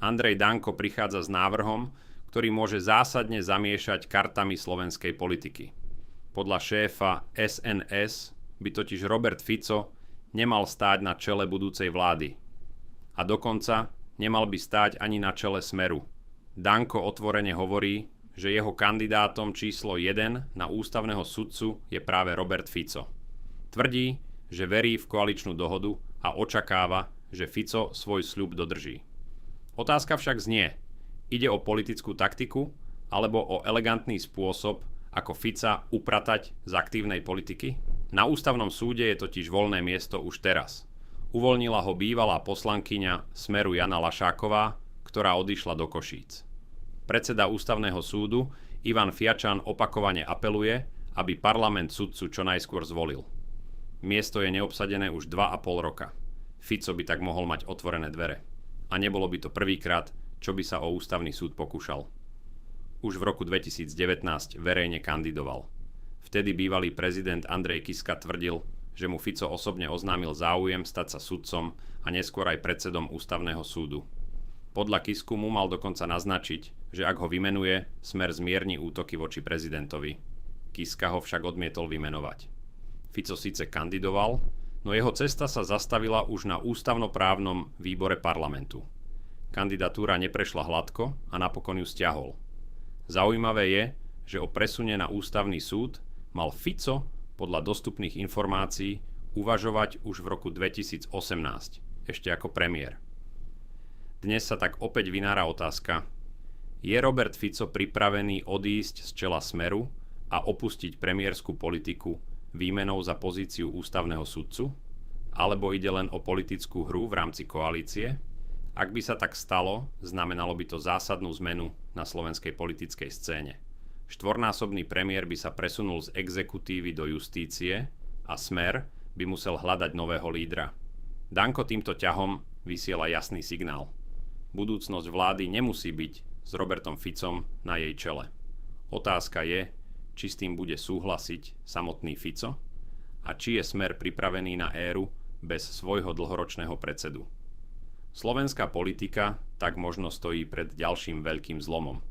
Andrej Danko prichádza s návrhom, ktorý môže zásadne zamiešať kartami slovenskej politiky. Podľa šéfa SNS by totiž Robert Fico nemal stáť na čele budúcej vlády. A dokonca nemal by stáť ani na čele Smeru. Danko otvorene hovorí, že jeho kandidátom číslo 1 na ústavného sudcu je práve Robert Fico. Tvrdí, že verí v koaličnú dohodu a očakáva, že Fico svoj sľub dodrží. Otázka však znie, ide o politickú taktiku alebo o elegantný spôsob, ako Fica upratať z aktívnej politiky? Na ústavnom súde je totiž voľné miesto už teraz. Uvoľnila ho bývalá poslankyňa Smeru Jana Lašáková, ktorá odišla do Košíc. Predseda ústavného súdu Ivan Fiačan opakovane apeluje, aby parlament sudcu čo najskôr zvolil. Miesto je neobsadené už 2,5 roka. Fico by tak mohol mať otvorené dvere. A nebolo by to prvýkrát, čo by sa o ústavný súd pokúšal. Už v roku 2019 verejne kandidoval. Vtedy bývalý prezident Andrej Kiska tvrdil, že mu Fico osobne oznámil záujem stať sa sudcom a neskôr aj predsedom ústavného súdu. Podľa Kisku mu mal dokonca naznačiť, že ak ho vymenuje, Smer zmierni útoky voči prezidentovi. Kiska ho však odmietol vymenovať. Fico síce kandidoval, no jeho cesta sa zastavila už na ústavnoprávnom výbore parlamentu. Kandidatúra neprešla hladko a napokon ju stiahol. Zaujímavé je, že o presune na ústavný súd mal Fico podľa dostupných informácií uvažovať už v roku 2018, ešte ako premiér. Dnes sa tak opäť vynára otázka, je Robert Fico pripravený odísť z čela Smeru a opustiť premiérskú politiku výmenou za pozíciu ústavného sudcu? Alebo ide len o politickú hru v rámci koalície? Ak by sa tak stalo, znamenalo by to zásadnú zmenu na slovenskej politickej scéne. Štvornásobný premiér by sa presunul z exekutívy do justície a Smer by musel hľadať nového lídra. Danko týmto ťahom vysiela jasný signál. Budúcnosť vlády nemusí byť s Robertom Ficom na jej čele. Otázka je, či s tým bude súhlasiť samotný Fico a či je Smer pripravený na éru bez svojho dlhoročného predsedu. Slovenská politika tak možno stojí pred ďalším veľkým zlomom.